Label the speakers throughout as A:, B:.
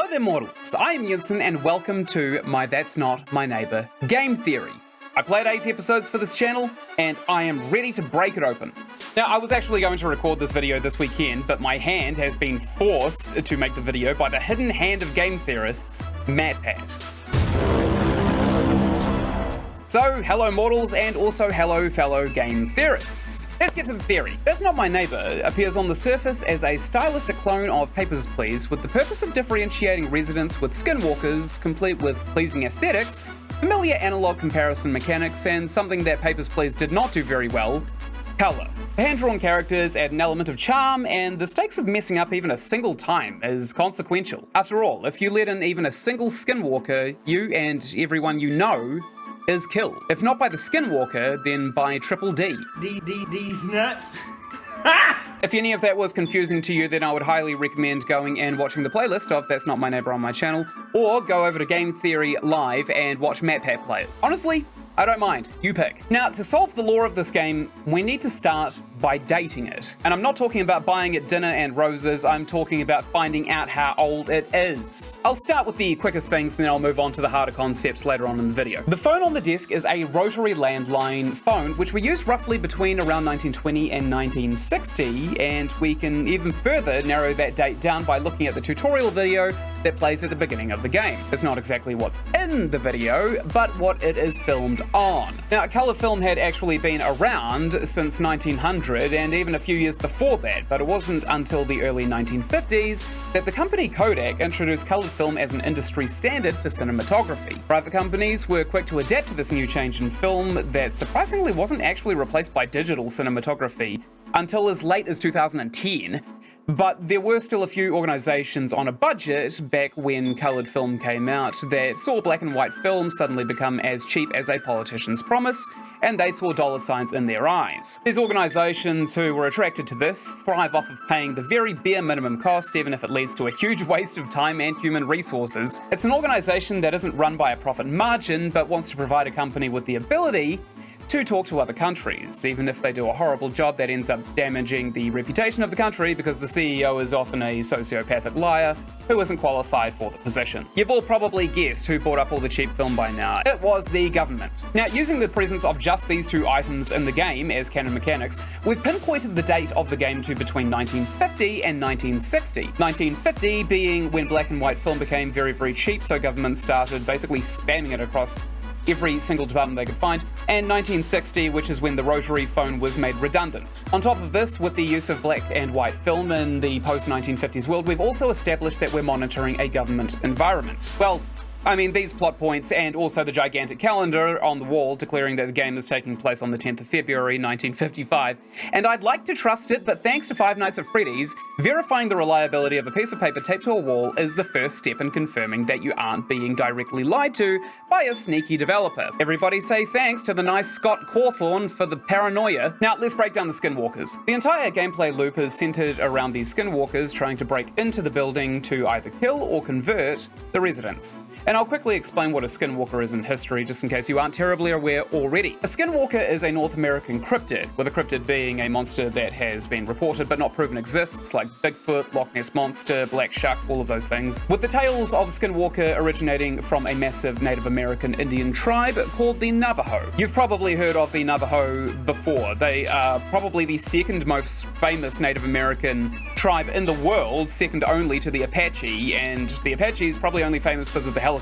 A: Hello there mortals, I am Jensen and welcome to my That's Not My Neighbour game theory. I played 8 episodes for this channel and I am ready to break it open. Now I was actually going to record this video this weekend, but my hand has been forced to make the video by the hidden hand of game theorists, MatPat. So, hello mortals, and also hello fellow game theorists. Let's get to the theory. That's Not My Neighbour appears on the surface as a stylistic clone of Papers, Please, with the purpose of differentiating residents with skinwalkers, complete with pleasing aesthetics, familiar analog comparison mechanics, and something that Papers, Please did not do very well, color. The hand-drawn characters add an element of charm, and the stakes of messing up even a single time is consequential. After all, if you let in even a single skinwalker, you and everyone you know is killed. If not by the skinwalker, then by Triple D.
B: These nuts.
A: If any of that was confusing to you, then I would highly recommend going and watching the playlist of That's Not My Neighbour on my channel, or go over to Game Theory Live and watch MatPat play it. Honestly, I don't mind. You pick. Now, to solve the lore of this game, we need to start by dating it. And I'm not talking about buying it dinner and roses, I'm talking about finding out how old it is. I'll start with the quickest things, then I'll move on to the harder concepts later on in the video. The phone on the desk is a rotary landline phone, which we used roughly between around 1920 and 1960, and we can even further narrow that date down by looking at the tutorial video that plays at the beginning of the game. It's not exactly what's in the video, but what it is filmed on. Now, color film had actually been around since 1900, and even a few years before that, but it wasn't until the early 1950s that the company Kodak introduced colored film as an industry standard for cinematography. Private companies were quick to adapt to this new change in film that surprisingly wasn't actually replaced by digital cinematography until as late as 2010. But there were still a few organizations on a budget back when colored film came out that saw black and white film suddenly become as cheap as a politician's promise, and they saw dollar signs in their eyes. These organizations who were attracted to this thrive off of paying the very bare minimum cost, even if it leads to a huge waste of time and human resources. It's an organization that isn't run by a profit margin, but wants to provide a company with the ability to talk to other countries, even if they do a horrible job that ends up damaging the reputation of the country because the CEO is often a sociopathic liar who isn't qualified for the position. You've all probably guessed who bought up all the cheap film by now. It was the government. Now, using the presence of just these two items in the game as canon mechanics, we've pinpointed the date of the game to between 1950 and 1960. 1950 being when black and white film became very, very cheap, so government started basically spamming it across every single department they could find, and 1960, which is when the rotary phone was made redundant. On top of this, with the use of black and white film in the post-1950s world, we've also established that we're monitoring a government environment. Well, I mean, these plot points and also the gigantic calendar on the wall declaring that the game is taking place on the 10th of February 1955. And I'd like to trust it, but thanks to Five Nights at Freddy's, verifying the reliability of a piece of paper taped to a wall is the first step in confirming that you aren't being directly lied to by a sneaky developer. Everybody say thanks to the nice Scott Cawthorne for the paranoia. Now, let's break down the skinwalkers. The entire gameplay loop is centered around these skinwalkers trying to break into the building to either kill or convert the residents. And I'll quickly explain what a skinwalker is in history, just in case you aren't terribly aware already. A skinwalker is a North American cryptid, with a cryptid being a monster that has been reported but not proven exists, like Bigfoot, Loch Ness Monster, Black Shark, all of those things. With the tales of skinwalker originating from a massive Native American Indian tribe called the Navajo. You've probably heard of the Navajo before. They are probably the second most famous Native American tribe in the world, second only to the Apache, and the Apache is probably only famous because of the helicopter.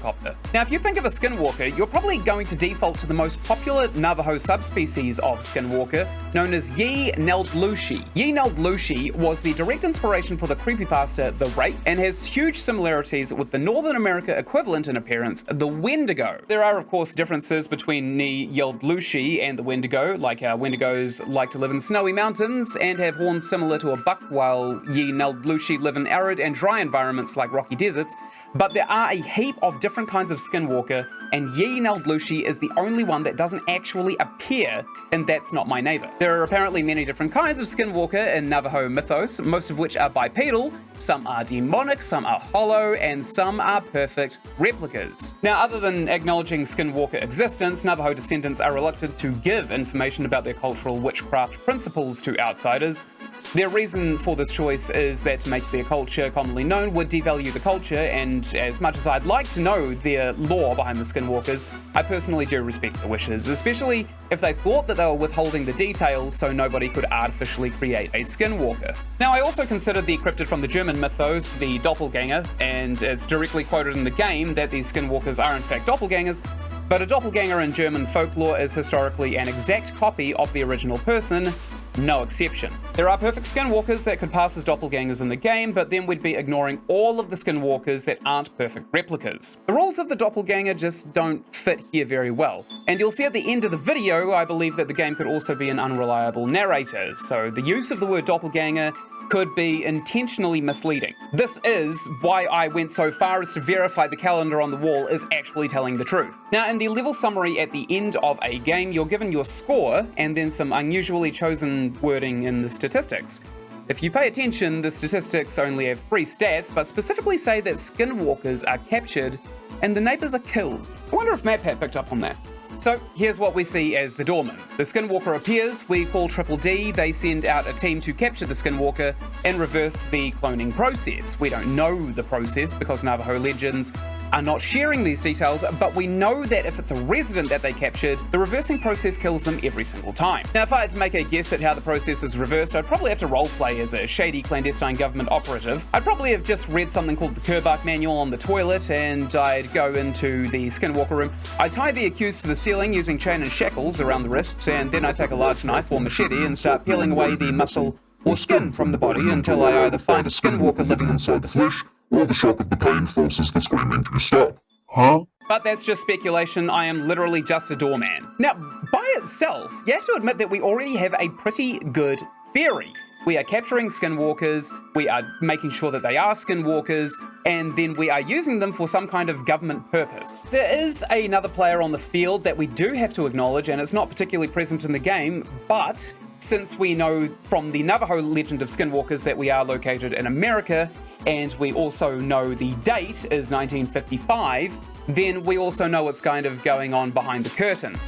A: Now, if you think of a skinwalker, you're probably going to default to the most popular Navajo subspecies of skinwalker, known as Ye-Neldlushi. Ye-Neldlushi was the direct inspiration for the creepypasta The Rake, and has huge similarities with the Northern America equivalent in appearance, the Wendigo. There are, of course, differences between Ye-Neldlushi and the Wendigo, like how Wendigos like to live in snowy mountains and have horns similar to a buck, while Ye-Neldlushi live in arid and dry environments like rocky deserts. But there are a heap of different kinds of skinwalker, and Ye-Neldlushi is the only one that doesn't actually appear in That's Not My Neighbour. There are apparently many different kinds of skinwalker in Navajo mythos, most of which are bipedal, some are demonic, some are hollow, and some are perfect replicas. Now, other than acknowledging skinwalker existence, Navajo descendants are reluctant to give information about their cultural witchcraft principles to outsiders, Their reason for this choice is that to make their culture commonly known would devalue the culture, and as much as I'd like to know their lore behind the Skinwalkers, I personally do respect their wishes, especially if they thought that they were withholding the details so nobody could artificially create a Skinwalker. Now, I also considered the cryptid from the German mythos, the doppelganger, and it's directly quoted in the game that these Skinwalkers are in fact doppelgangers, but a doppelganger in German folklore is historically an exact copy of the original person, no exception. There are perfect Skinwalkers that could pass as doppelgangers in the game, but then we'd be ignoring all of the Skinwalkers that aren't perfect replicas. The rules of the doppelganger just don't fit here very well. And you'll see at the end of the video, I believe that the game could also be an unreliable narrator, so the use of the word doppelganger could be intentionally misleading. This is why I went so far as to verify the calendar on the wall is actually telling the truth. Now, in the level summary at the end of a game, you're given your score and then some unusually chosen wording in the statistics. If you pay attention, the statistics only have 3 stats, but specifically say that Skinwalkers are captured and the neighbors are killed. I wonder if MatPat picked up on that. So here's what we see as the doorman. The Skinwalker appears, we call Triple D, they send out a team to capture the Skinwalker and reverse the cloning process. We don't know the process because Navajo legends are not sharing these details, but we know that if it's a resident that they captured, the reversing process kills them every single time. Now, if I had to make a guess at how the process is reversed, I'd probably have to roleplay as a shady clandestine government operative. I'd probably have just read something called the Kerbark Manual on the toilet, and I'd go into the Skinwalker room. I'd tie the accused to the ceiling using chain and shackles around the wrists, and then I'd take a large knife or machete and start peeling away the muscle or skin from the body until I either find a Skinwalker living inside the flesh, or the shock of the pain forces the screaming to stop. Huh? But that's just speculation. I am literally just a doorman. Now, by itself, you have to admit that we already have a pretty good theory. We are capturing Skinwalkers, we are making sure that they are Skinwalkers, and then we are using them for some kind of government purpose. There is another player on the field that we do have to acknowledge, and it's not particularly present in the game, but since we know from the Navajo legend of Skinwalkers that we are located in America, and we also know the date is 1955, then we also know what's kind of going on behind the curtain.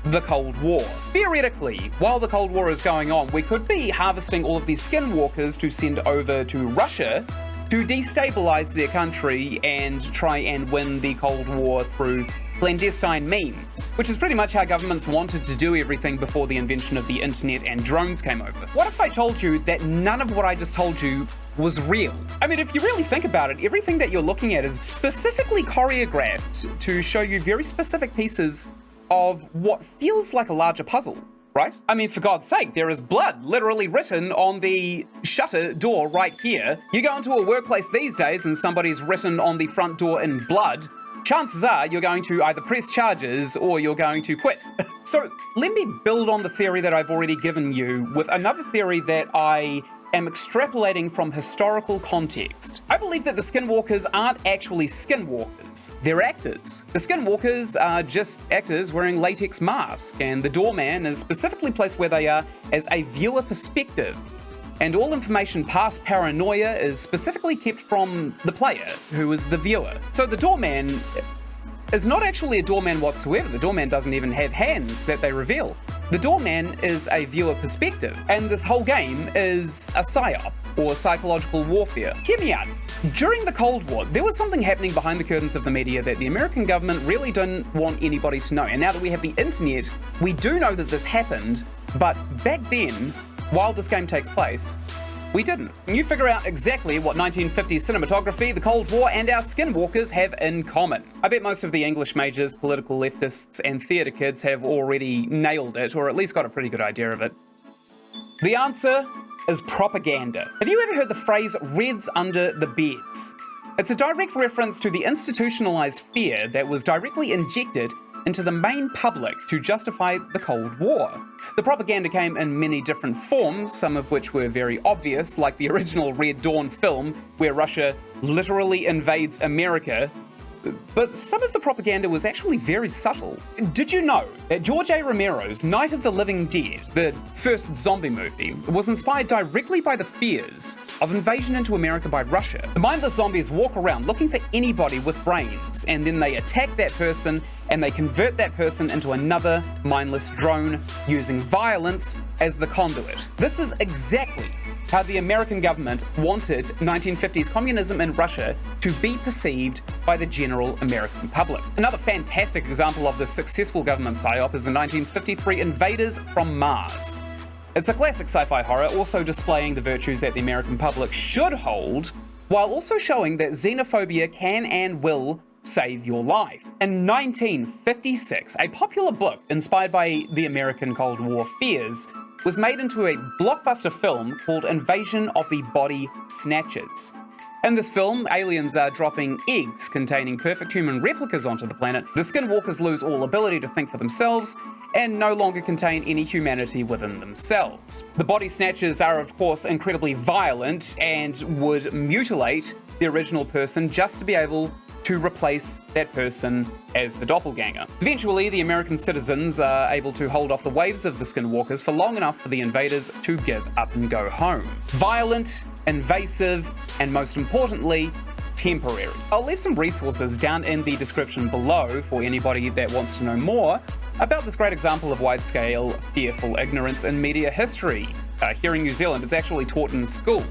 A: The Cold War. Theoretically, while the Cold War is going on, we could be harvesting all of these Skinwalkers to send over to Russia to destabilize their country and try and win the Cold War through clandestine means, which is pretty much how governments wanted to do everything before the invention of the internet and drones came over. What if I told you that none of what I just told you was real? I mean, if you really think about it, everything that you're looking at is specifically choreographed to show you very specific pieces of what feels like a larger puzzle, right? I mean, for God's sake, there is blood literally written on the shutter door right here. You go into a workplace these days and somebody's written on the front door in blood, chances are you're going to either press charges or you're going to quit. So let me build on the theory that I've already given you with another theory that I am extrapolating from historical context. I believe that the Skinwalkers aren't actually Skinwalkers, they're actors. The Skinwalkers are just actors wearing latex masks, and the doorman is specifically placed where they are as a viewer perspective. And all information past paranoia is specifically kept from the player, who is the viewer. So the doorman is not actually a doorman whatsoever. The doorman doesn't even have hands that they reveal. The doorman is a viewer perspective, and this whole game is a psyop, or psychological warfare. Hear me out. During the Cold War, there was something happening behind the curtains of the media that the American government really didn't want anybody to know. And now that we have the internet, we do know that this happened, but back then, while this game takes place, we didn't. You figure out exactly what 1950s cinematography, the Cold War, and our Skinwalkers have in common. I bet most of the English majors, political leftists, and theatre kids have already nailed it, or at least got a pretty good idea of it. The answer is propaganda. Have you ever heard the phrase "Reds under the beds"? It's a direct reference to the institutionalized fear that was directly injected into the main public to justify the Cold War. The propaganda came in many different forms, some of which were very obvious, like the original Red Dawn film, where Russia literally invades America. But some of the propaganda was actually very subtle. Did you know that George A. Romero's Night of the Living Dead, the first zombie movie, was inspired directly by the fears of invasion into America by Russia? The mindless zombies walk around looking for anybody with brains, and then they attack that person and they convert that person into another mindless drone using violence as the conduit. This is exactly how the American government wanted 1950s communism in Russia to be perceived by the general American public. Another fantastic example of this successful government psyop is the 1953 Invaders from Mars. It's a classic sci-fi horror, also displaying the virtues that the American public should hold, while also showing that xenophobia can and will save your life. In 1956, a popular book inspired by the American Cold War fears was made into a blockbuster film called Invasion of the Body Snatchers. In this film, aliens are dropping eggs containing perfect human replicas onto the planet. The skinwalkers lose all ability to think for themselves and no longer contain any humanity within themselves. The body snatchers are, of course, incredibly violent and would mutilate the original person just to be able to replace that person as the doppelganger. Eventually, the American citizens are able to hold off the waves of the skinwalkers for long enough for the invaders to give up and go home. Violent, invasive, and most importantly, temporary. I'll leave some resources down in the description below for anybody that wants to know more about this great example of wide-scale, fearful ignorance in media history. Here in New Zealand, it's actually taught in school.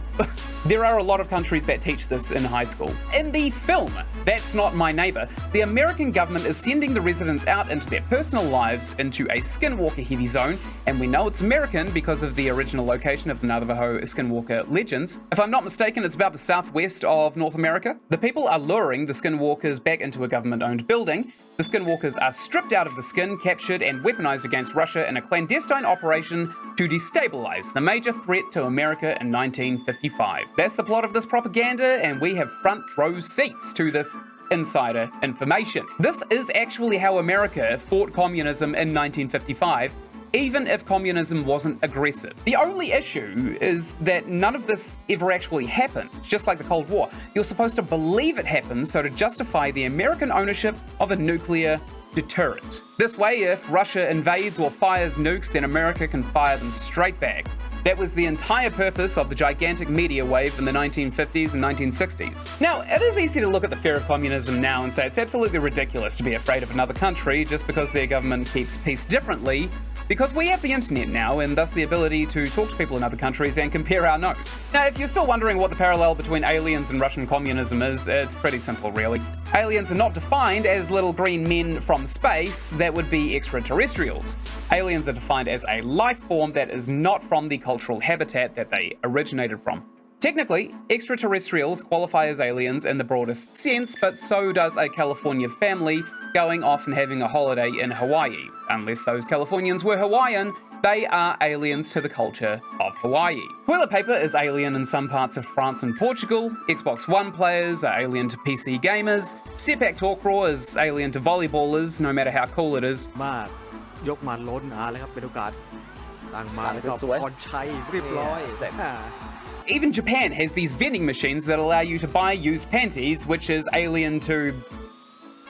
A: There are a lot of countries that teach this in high school. In the film, That's Not My Neighbour, the American government is sending the residents out into their personal lives into a skinwalker heavy zone, and we know it's American because of the original location of the Navajo skinwalker legends. If I'm not mistaken, it's about the southwest of North America. The people are luring the skinwalkers back into a government-owned building. The skinwalkers are stripped out of the skin, captured, and weaponized against Russia in a clandestine operation to destabilize the major threat to America in 1955. That's the plot of this propaganda, and we have front row seats to this insider information. This is actually how America fought communism in 1955, even if communism wasn't aggressive. The only issue is that none of this ever actually happened. It's just like the Cold War. You're supposed to believe it happened so to justify the American ownership of a nuclear deterrent. This way, if Russia invades or fires nukes, then America can fire them straight back. That was the entire purpose of the gigantic media wave in the 1950s and 1960s. Now, it is easy to look at the fear of communism now and say it's absolutely ridiculous to be afraid of another country just because their government keeps peace differently, because we have the internet now and thus the ability to talk to people in other countries and compare our notes. Now, if you're still wondering what the parallel between aliens and Russian communism is, it's pretty simple really. Aliens are not defined as little green men from space, that would be extraterrestrials. Aliens are defined as a life form that is not from the cultural habitat that they originated from. Technically, extraterrestrials qualify as aliens in the broadest sense, but so does a California family going off and having a holiday in Hawaii. Unless those Californians were Hawaiian, they are aliens to the culture of Hawaii. Toilet paper is alien in some parts of France and Portugal. Xbox One players are alien to PC gamers. Sepak Takraw is alien to volleyballers, no matter how cool it is.
C: มากยกมาล้นอาเลยครับเป็นโอกาสต่างมาแล้วก็พรชัยเรียบร้อย
A: Even Japan has these vending machines that allow you to buy used panties, which is alien to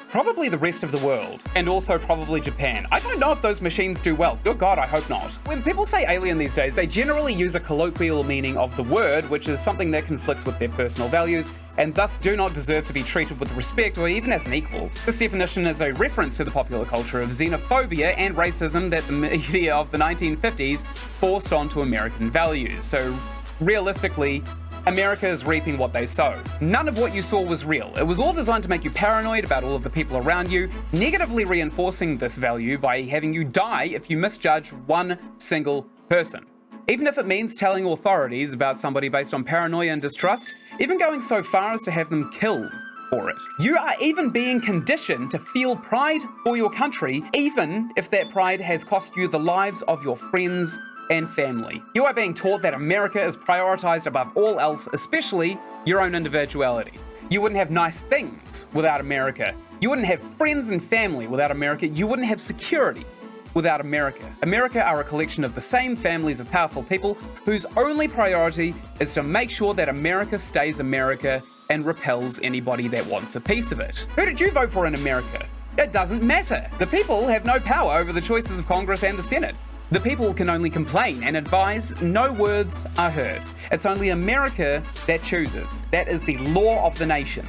A: probably the rest of the world, and also probably Japan. I don't know if those machines do well. Good God, I hope not. When people say alien these days, they generally use a colloquial meaning of the word, which is something that conflicts with their personal values, and thus do not deserve to be treated with respect or even as an equal. This definition is a reference to the popular culture of xenophobia and racism that the media of the 1950s forced onto American values. So realistically, America is reaping what they sow. None of what you saw was real. It was all designed to make you paranoid about all of the people around you, negatively reinforcing this value by having you die if you misjudge one single person. Even if it means telling authorities about somebody based on paranoia and distrust, even going so far as to have them killed for it. You are even being conditioned to feel pride for your country, even if that pride has cost you the lives of your friends and family. You are being taught that America is prioritized above all else, especially your own individuality. You wouldn't have nice things without America. You wouldn't have friends and family without America. You wouldn't have security without America. America are a collection of the same families of powerful people whose only priority is to make sure that America stays America and repels anybody that wants a piece of it. Who did you vote for in America? It doesn't matter. The people have no power over the choices of Congress and the Senate. The people can only complain and advise. No words are heard. It's only America that chooses. That is the law of the nation.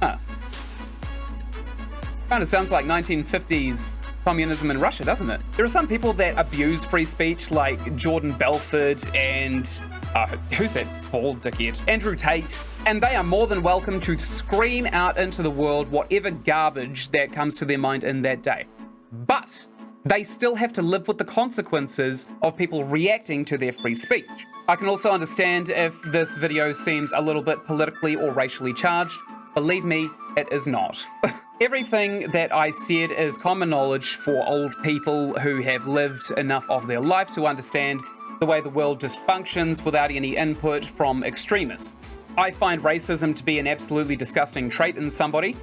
A: Kind of sounds like 1950s communism in Russia, doesn't it? There are some people that abuse free speech, like Jordan Belfort and who's that bald dickhead? Andrew Tate. And they are more than welcome to scream out into the world whatever garbage that comes to their mind in that day. But they still have to live with the consequences of people reacting to their free speech. I can also understand if this video seems a little bit politically or racially charged. Believe me, it is not. Everything that I said is common knowledge for old people who have lived enough of their life to understand the way the world just functions without any input from extremists. I find racism to be an absolutely disgusting trait in somebody.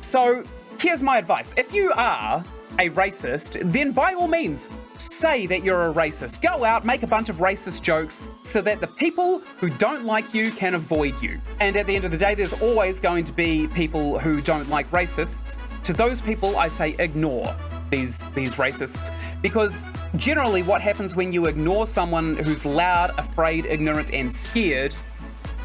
A: So here's my advice. If you are a racist, then by all means, say that you're a racist. Go out, make a bunch of racist jokes so that the people who don't like you can avoid you. And at the end of the day, there's always going to be people who don't like racists. To those people, I say ignore these racists, because generally what happens when you ignore someone who's loud, afraid, ignorant, and scared,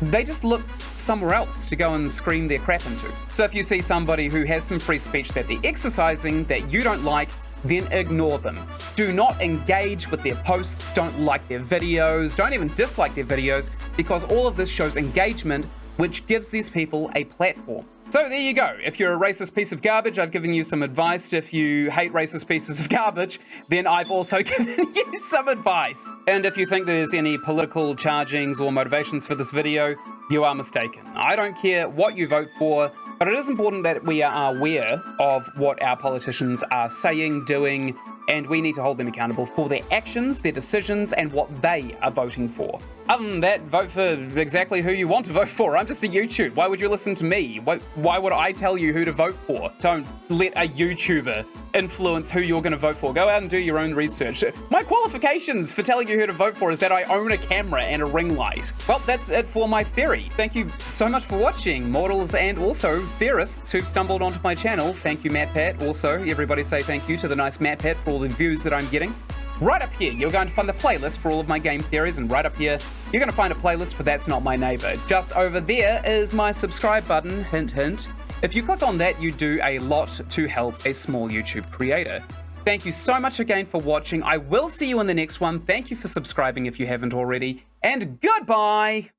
A: they just look somewhere else to go and scream their crap into. So if you see somebody who has some free speech that they're exercising that you don't like, then ignore them. Do not engage with their posts, don't like their videos, don't even dislike their videos, because all of this shows engagement, which gives these people a platform. So there you go. If you're a racist piece of garbage, I've given you some advice. If you hate racist pieces of garbage, then I've also given you some advice. And if you think there's any political chargings or motivations for this video, you are mistaken. I don't care what you vote for, but it is important that we are aware of what our politicians are saying, doing, and we need to hold them accountable for their actions, their decisions, and what they are voting for. Other than that, vote for exactly who you want to vote for. I'm just a YouTuber. Why would you listen to me? Why would I tell you who to vote for? Don't let a YouTuber influence who you're going to vote for. Go out and do your own research. My qualifications for telling you who to vote for is that I own a camera and a ring light. Well, that's it for my theory. Thank you so much for watching, mortals and also theorists who've stumbled onto my channel. Thank you, MatPat. Also, everybody say thank you to the nice MatPat for all the views that I'm getting. Right up here, you're going to find the playlist for all of my game theories, and right up here, you're going to find a playlist for That's Not My Neighbor. Just over there is my subscribe button, hint, hint. If you click on that, you do a lot to help a small YouTube creator. Thank you so much again for watching. I will see you in the next one. Thank you for subscribing if you haven't already, and goodbye!